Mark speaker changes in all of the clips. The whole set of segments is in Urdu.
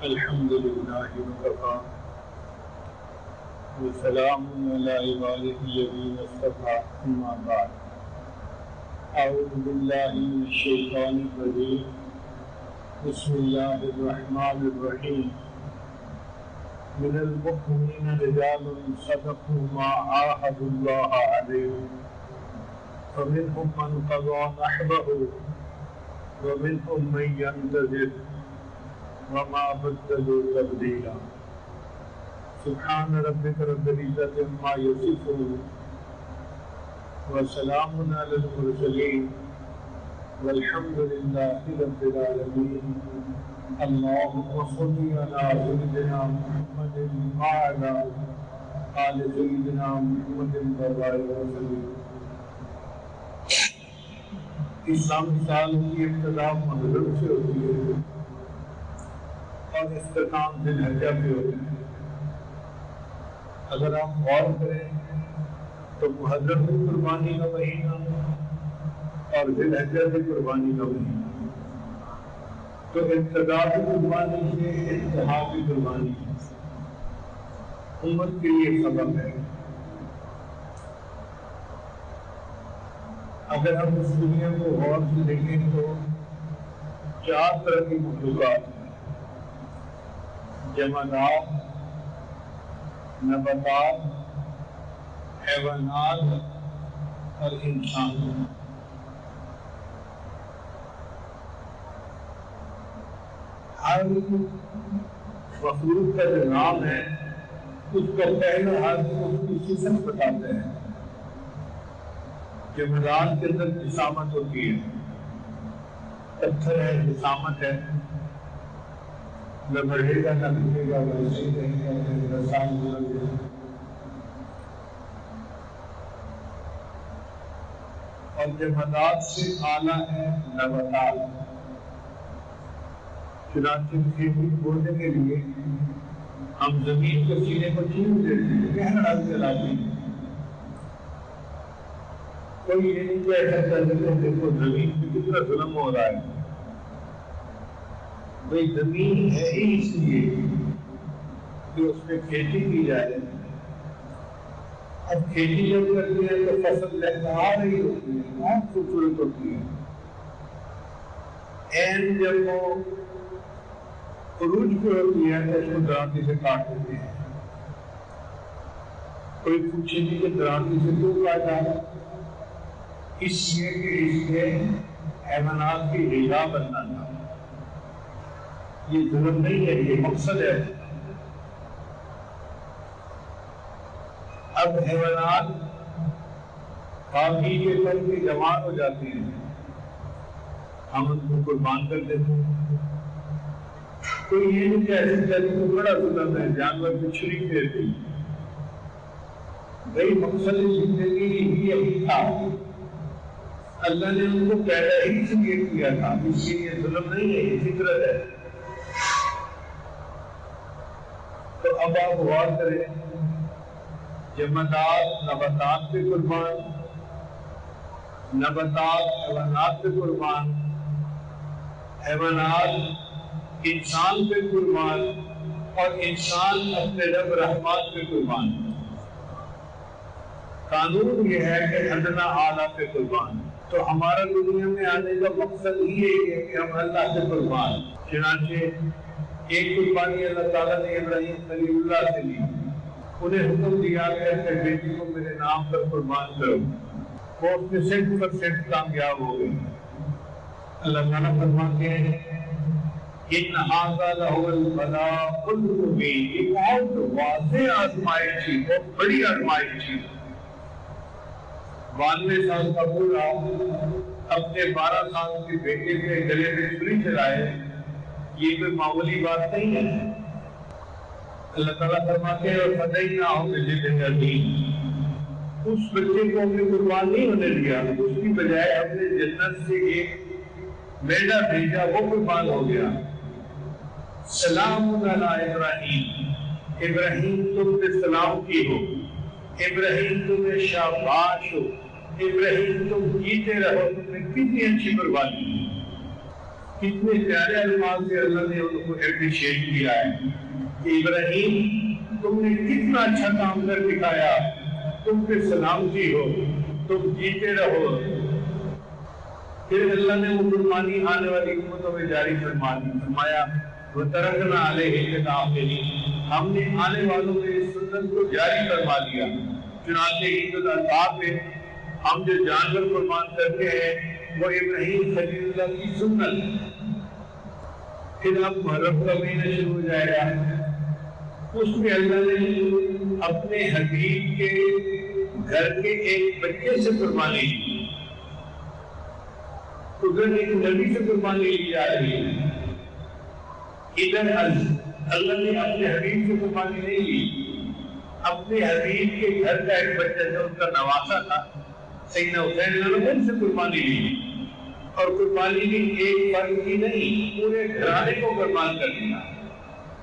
Speaker 1: الحمد لله وكفى وسلام على عباده الذين اصطفى أما بعد أعوذ بالله من الشيطان الرجيم بسم الله الرحمن الرحيم من المؤمنين رجال صدقوا ما عاهدوا الله عليه فمنهم من قضى نحبه ومنهم من ينتظر وما بدلوا تبديلا سبحان ربك رب العزة عما يصفون وسلام على المرسلين والحمد لله رب العالمين اللهم صل على سيدنا محمد وعلى آل سيدنا محمد وبارك وسلم۔ اسلامی سال کی ابتدا محرم سے ہوتی ہے اور اختتام ذی الحجہ پہ ہوتا ہے۔ اگر آپ غور کریں تو محرم بھی قربانی کا مہینہ اور ذی الحجہ بھی قربانی کا مہینہ، تو ابتدا بھی قربانی ہے، انتہا بھی قربانی ہے، امت کے لیے سبب ہے۔ اگر ہم اس دنیا کو غور سے دیکھیں تو چار طرح کی مخلوقات ہیں: جمادات، نباتات، حیوانات اور انسان۔ ہر مخلوق کا جو نام ہے اس کا پہلا حرف اس کی صفت بتاتے ہیں۔ جمادات کے اندر جسامت ہوتی ہے، پتھر ہے، جسامت ہے، نہ بڑھے گا نہ گھٹے گا، ویسے ہی رہے گا، رسان گزر گیا۔ اور جمادات سے اعلیٰ ہے نباتات۔ چنانچہ کھیتی بونے کے لیے ہم زمین کے سینے کو چھین دیتے ہیں، گہرا چلاتے ہیں۔ کوئی یہ نہیں کہہ سکتا کہ دیکھو زمین پہ کتنا ظلم ہو رہا ہے۔ بھئی زمین ہے ہی اس لیے کہ اس پہ کھیتی کی جائے۔ اب کھیتی جب کرتے ہیں تو فصل لہلہا رہی ہوتی ہے، بہت خوبصورت ہوتی ہے۔ این جب وہ عروج پہ ہوتی ہے تو اس کو درانتی سے کاٹ دیتے ہیں۔ کوئی پوچھے گی کہ درانتی سے کیوں کاٹا؟ اس لیے کہ اس میں حیوانات کی غذا بننا تھا۔ یہ ظلم نہیں ہے، یہ مقصد ہے۔ اب حیوانات باقی کے پل کے جوان ہو جاتے ہیں، ہم ان کو قربان کر دیتے ہیں۔ کوئی یہ نہیں کہہ سکتا کہ تو بڑا ظلم ہے، جانور کو چھری پھیر دی۔ بھئی مقصد زندگی ہی یہی تھا، اللہ نے ان کو پیدا ہی سے یہ کیا تھا، اس لیے یہ ظلم نہیں ہے، یہ فطرت ہے۔ تو اب آپ غور کریں، جمادات نباتات پہ قربان، نباتات حیوانات پہ قربان، حیوانات انسان پہ قربان، اور انسان اپنے رب رحمات پہ قربان۔ قانون یہ ہے کہ ادنا اعلیٰ پہ قربان۔ تو ہمارا دنیا میں آنے کا مقصد یہی ہے کہ ہم اللہ سے قربان۔ چنانچہ ایک قربانی اللہ تعالیٰ نے ابراہیم خلیل اللہ سے لی، انہیں حکم دیا گیا کہ بیٹی کو میرے نام پر قربان کرو۔ وہ اس میں 100% کامیاب ہو گئی۔ اللہ تعالیٰ فرماتے ہیں ان ھذا لہو البلاء المبین، یہ بہت واضح آزمائش تھی، بہت بڑی آزمائش تھی۔ 92 سال کا بوڑھا اپنے 12 سال کے بیٹے کے گلے میں چھری چلائے، یہ کوئی معمولی بات نہیں ہے۔ اللہ تعالیٰ فرماتے ہیں وَفَدَيْنَاهُ بِذِبْحٍ عَظِيمٍ، اس بچے کو ہم نے قربان نہیں ہونے دیا، اس کی بجائے ہم نے جنت سے ایک میڈا بھیجا، وہ قربان ہو گیا۔ سلام علی ابراہیم، ابراہیم تم پہ سلام کی ہو، ابراہیم تمہیں شاباش ہو، ابراہیم تم جیتے رہو، تم نے کتنی اچھی قربانی کی، کتنے پیارے الفاظ سے اللہ نے ان کو اپریشیٹ کیا ہے کہ ابراہیم تم نے کتنا اچھا کام کر دکھایا، تم پہ سلامتی ہو، تم جیتے رہو۔ پھر اللہ نے وہ قربانی آنے والی امتوں میں جاری فرمایا وَتَرَكْنَا عَلَيْهِ فِي الْآخِرِينَ، ہم نے آنے والوں میں اس سنت کو جاری فرما دیا۔ چنانچہ عید الاضحیٰ پہ ہم جو جانور قربان کرتے ہیں وہ ابراہیم خلیل اللہ کی سنت۔ پھر اب محرم کا مہینہ شروع ہو جائے گا، اس میں اللہ نے اپنے حبیب کے گھر کے ایک بچے سے قربانی لی، ادھر ایک نبی سے قربانی لی جا رہی ہے۔ ادھر اللہ نے اپنے حبیب سے قربانی نہیں لی، اپنے حبیب کے گھر کا ایک بچہ جو ان کا نواسا تھا سیدنا حسین علیہ سے قربانی لی، اور قربانی بھی ایک فرد کی نہیں، پورے گھرانے کو قربان کر دیا،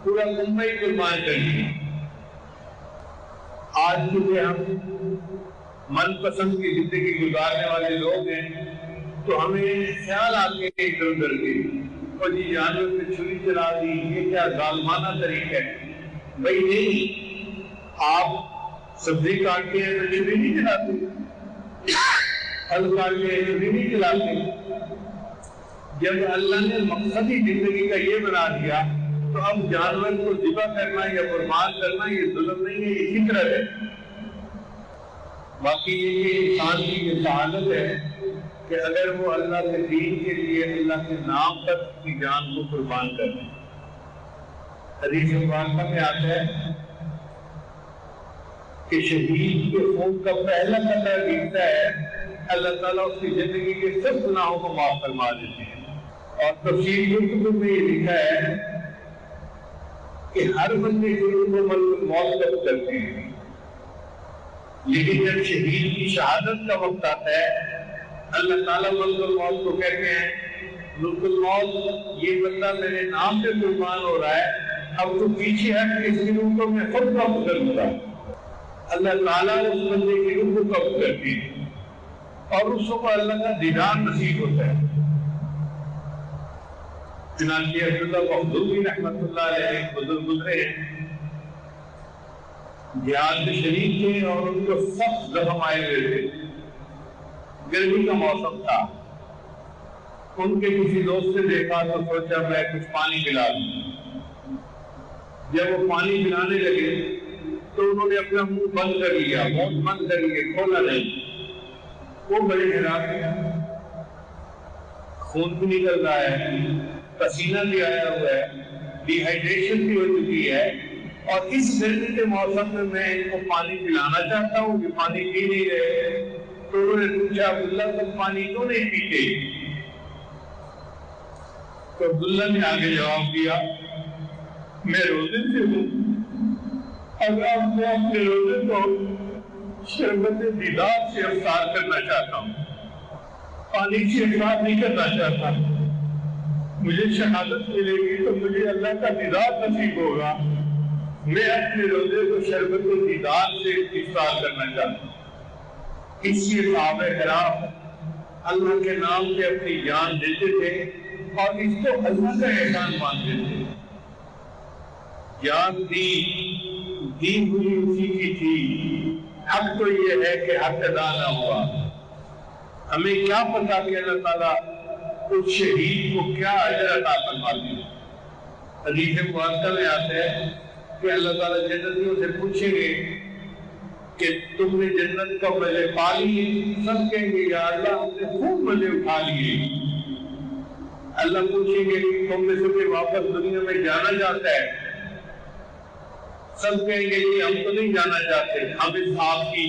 Speaker 1: پورا ممبئی قربان کر دیا۔ آج جو ہم من پسند کی زندگی گزارنے والے لوگ ہیں تو ہمیں خیال آتے ہیں ادھر ادھر کے، اور جی جانور پہ چھری چلا دی، یہ کیا ظالمانہ طریقہ ہے۔ بھائی نہیں، آپ سبزی کاٹتے ہیں تو چھری نہیں چلاتے، پھل کاٹتے ہیں چھری نہیں چلاتے۔ جب اللہ نے مقصد ہی زندگی کا یہ بنا دیا تو اب جانور کو ذبح کرنا یا قربان کرنا یہ ظلم نہیں ہے، یہ فطرت ہے۔ باقی یہ انسان کی یہ سعادت ہے کہ اگر وہ اللہ کے دین کے لیے اللہ کے نام پر اپنی جان کو قربان کر دیں۔ حدیث مبارکہ میں آتا ہے کہ شہید کے خون کا پہلا قطرہ گرتا ہے اللہ تعالیٰ اس کی زندگی کے سب گناہوں کو معاف فرما دیتے ہیں۔ اور تفسیر کتب میں یہ لکھا ہے کہ ہر بندے کو ملک موت تک کرتے ہیں، لیکن جب شہید کی شہادت کا وقت آتا ہے اللہ تعالیٰ ملک الموت کو کہتے ہیں ملک الموت یہ بندہ میرے نام پہ قربان ہو رہا ہے، اب تو پیچھے ہٹ کے اس کی روح کو میں خود قبض کروں گا۔ اللہ تعالیٰ اس بندے کی روح کو قبض کرتی ہے اور اس کو اللہ کا دیدار نصیب ہوتا ہے۔ چنانچہ عبداللہ مخدومی رحمۃ اللہ علیہ ایک بزرگ گزرے ہیں، جہاد میں شریک تھے اور ان کو سخت زخم آئے ہوئے تھے، گرمی کا موسم تھا۔ ان کے کسی دوست نے دیکھا تو سوچا میں کچھ پانی پلا دوں۔ جب وہ پانی پلانے لگے تو انہوں نے اپنا منہ بند کر لیا، منہ بند کر لیا، کھولا نہیں۔ وہ بڑے حیران تھے، خون بھی نکل رہا ہے، پسینہ بھی آیا ہوا ہے، ڈی ہائیڈریشن بھی ہو چکی ہے، اور اس گرمی کے موسم میں میں ان کو پانی پلانا چاہتا ہوں، یہ پانی پی نہیں رہے۔ تو انہوں نے پوچھا عبداللہ تم پانی کیوں نہیں پیتے؟ تو عبداللہ نے آگے جواب دیا میں روزے سے ہوں، اگر میں اپنے روزے کو شربت دیدار سے افطار کرنا چاہتا ہوں، پانی سے افطار نہیں کرنا چاہتا۔ مجھے شہادت ملے گی تو مجھے اللہ کا دیدار نصیب ہوگا، میں اپنے روزے کو شربت دیدار سے افطار کرنا چاہتا ہوں۔ اس لیے صحابہ کرام اللہ کے نام پہ اپنی جان دیتے تھے اور اس کو اللہ کا احسان مانتے تھے۔ جان دی ہوئی اسی کی تھی، حق تو یہ ہے کہ حق ادا نہ ہوا۔ ہمیں کیا پتا کہ اللہ تعالیٰ اس شہید کو کیا اجر عطا فرماتے ہیں۔ حدیث مبارکہ میں آتا ہے کہ اللہ تعالیٰ جنتیوں سے پوچھیں گے کہ تم نے جنت کا مزے پا لیے؟ سب کہیں گے یا اللہ ہم نے خوب مزے اٹھا لیے۔ اللہ پوچھیں گے تم میں سے کوئی واپس دنیا میں جانا چاہتا ہے؟ سب کہیں گے کہ ہم تو نہیں جانا چاہتے، ہم اس آپ کی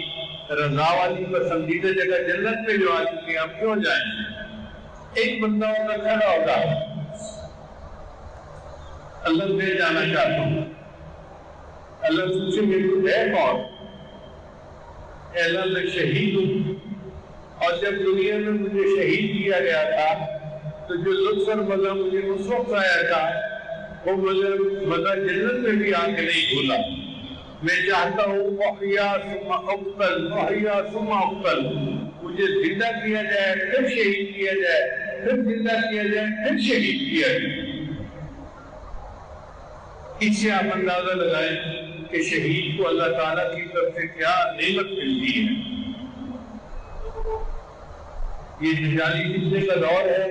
Speaker 1: رضا والی پسندیدہ جگہ جنت میں جو آ چکے ہیں ہم کیوں جائیں گے؟ ایک بندہ ہوگا کھڑا ہوگا، اللہ میں جانا چاہتا ہوں۔ اللہ پوچھیں گے تو ہے کون؟ اللہ میں شہید ہوں، اور جب دنیا میں مجھے شہید کیا گیا تھا تو جو لطف اور مزہ مجھے اس وقت آیا تھا وہ مزہ جنت میں بھی آ کے نہیں بھولا۔ میں چاہتا ہوں احیا ثم اقتل، احیا ثم اقتل، مجھے زندہ کیا جائے پھر شہید کیا جائے، پھر زندہ کیا جائے، پھر شہید کیا جائے۔ اس سے آپ اندازہ لگائیں کہ شہید کو اللہ تعالیٰ کی طرف سے کیا نعمت ملتی ہے۔ یہ دجالی فتنے کا دور ہے،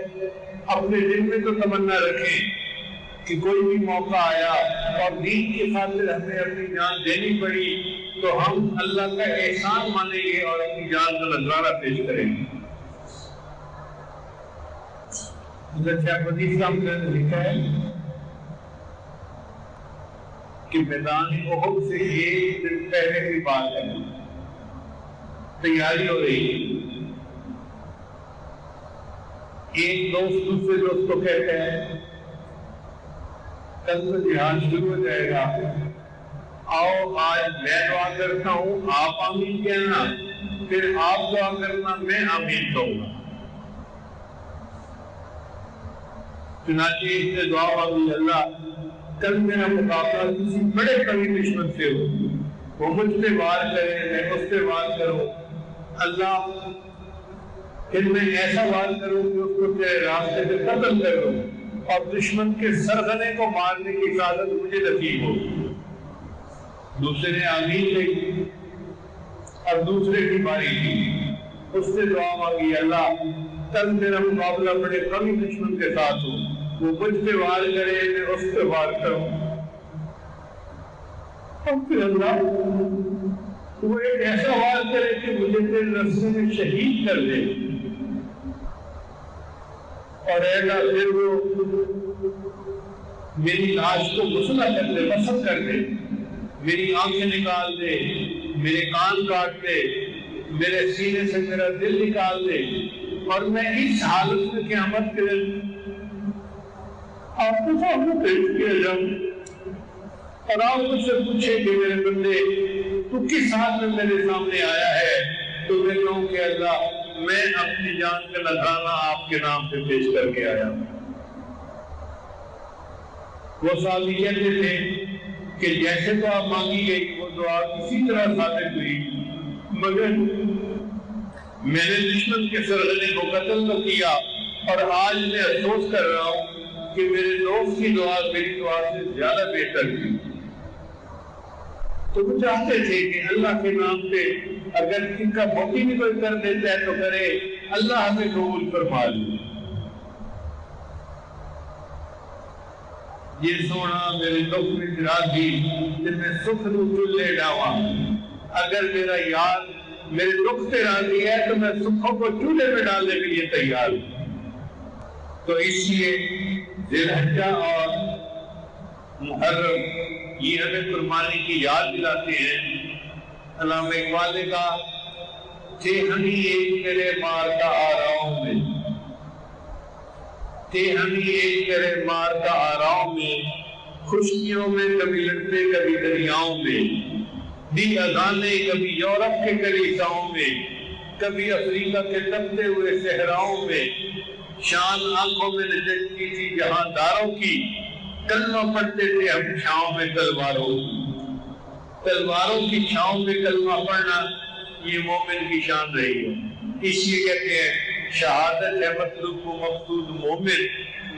Speaker 1: اپنے دل میں تو تمنا رکھیں کہ کوئی بھی موقع آیا اور دین کی خاطر ہمیں اپنی جان دینی پڑی تو ہم اللہ کا احسان مانیں گے اور اپنی جان کا نذرانہ پیش کریں گے۔ حضرت شیخ وزیر صاحب نے لکھا ہے کہ میدان احد سے ایک دن پہلے کی بات ہے، تیاری ہو رہی ہے۔ ایک دوست دوسرے دوست کو کہتے ہیں کل سے جہاد شروع ہو جائے گا، آؤ آج میں دعا کرتا ہوں، آپ آمین کہنا، پھر آپ دعا کرنا، میں آمین کہوں گا۔ چنانچہ اس نے دعا مانگی، اللہ کل میرا مقابلہ کسی بڑے قوی دشمن سے ہو، وہ مجھ پہ وار کرے، میں اس پہ وار کروں، اللہ پھر میں ایسا وار کروں کہ اس کو تیرے راستے سے قتل کروں اور دشمن کے سرغنے کو مارنے کی سعادت مجھے نصیب ہو۔ دوسرے نے آمین کہی اور دوسرے کی باری تھی، اس سے دعا مانگی، اللہ کل میرا مقابلہ بڑے قوی دشمن کے ساتھ ہو، وہ مجھ پہ وار کرے، میں اس پہ وار کروں، اور پھر اللہ وہ ایک ایسا وار کرے کہ مجھے تیرے راستے میں شہید کر دے، اور اے اللہ پھر وہ میری لاش کو مسلح کر دے، مسح کر دے، میری آنکھیں نکال دے، میرے کان کاٹ دے، میرے سینے سے میرا دل نکال دے، اور میں اس حالت میں قیامت کے دن آپ کو سامنے پیش کیا جاؤں اور آپ مجھ سے پوچھیں کہ میرے بندے تو کس حال میں میرے سامنے آیا ہے، تو میں کہوں کہ اللہ میں اپنی جان کا نذرانہ آپ کے نام سے پیش کر کے آیا۔ وہ صحابی کہتے تھے کہ جیسے تو آپ مانگی گئی وہ دعا کسی طرح ثابت ہوئی، مگر میں نے دشمن کے سرغنے کو قتل نہ کیا، اور آج میں افسوس کر رہا ہوں کہ میرے دوست کی دعا میری دعا سے زیادہ بہتر تھی۔ تو وہ چاہتے تھے کہ اللہ کے نام پہ اگر ان کا موقع بھی کوئی کر دیتا ہے تو کرے، اللہ ہمیں قبول فرما لے۔ یہ سونا میرے دکھ میں راضی، جن میں سکھ نو چلے ڈاوا، اگر میرا یار میرے دکھ سے راضی ہے تو میں سکھوں کو چولہے میں ڈالنے کے لیے تیار ہوں۔ تو اس لیے ذی الحجہ اور محرم یہ ہمیں قربانی کی یاد دلاتے ہیں۔ علامہ اقبال نے کہا تھے ہمیں ایک میرے مار کا آراؤں میں، تھے ہمیں ایک میرے مار کا آراؤں میں، خشکیوں میں کبھی لڑتے کبھی دریاؤں میں، دی اذانیں کبھی یورپ کے کلیساؤں میں، کبھی افریقہ کے تپتے ہوئے صحراؤں میں، شان آنکھوں میں نچلتی تھی جہانداروں کی، کلمہ پڑھتے تھے ہم چھاؤں میں تلواروں کی۔ تلواروں کی چھاؤں میں کلمہ پڑھنا یہ مومن کی شان رہی ہے۔ اس لیے کہتے ہیں شہادت ہے مطلوب و مقصود مومن،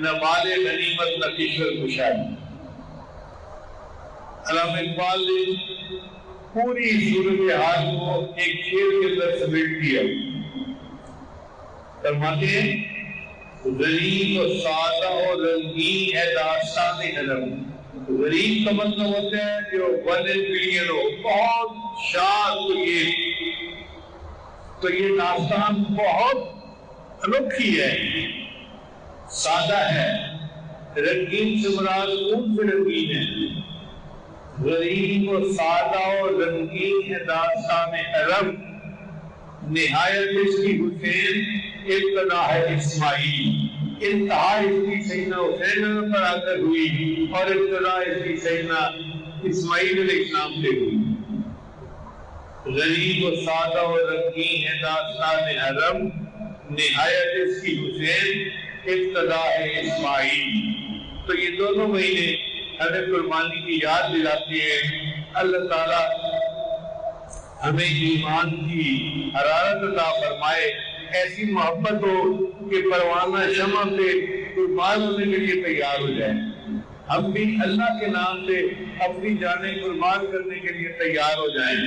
Speaker 1: نہ مال غنیمت نہ کشور کشادی۔ علامہ اقبال نے پوری صورتحال کو ایک شعر کے اندر سمیٹ دیا۔ فرماتے ہیں غریب و سادہ و رنگین ہے داستان حرم۔ غریب کا مطلب ہوتا ہے جو ون بلین ہو، بہت شاد ہو، تو یہ داستان بہت انوکھی ہے، سادہ ہے، رنگین سے مراد اون سے رنگین ہے۔ غریب و سادہ و رنگین ہے داستان حرم، نہایت اس کی حسین، ابتدا ہے اسماعیل، انتہا اس کی سیدنا حسین پر آ کر ہوئی اور ابتدا اس کی سیدنا اسماعیل علیہ السلام سے ہوئی۔ غریب و سادہ و رنگین ہے داستان حرم، نہایت اس کی حسین، ابتدا ہے اسماعیل۔ تو یہ دونوں مہینے ہمیں قربانی کی یاد دلاتے ہیں۔ اللہ تعالیٰ ہمیں ایمان کی حرارت عطا فرمائے، ایسی محبت ہو کہ پروانہ شمع پہ قربان ہونے کے لیے تیار ہو جائیں. ہم بھی اللہ کے نام سے اپنی جانیں قربان کرنے کے لیے تیار ہو جائیں.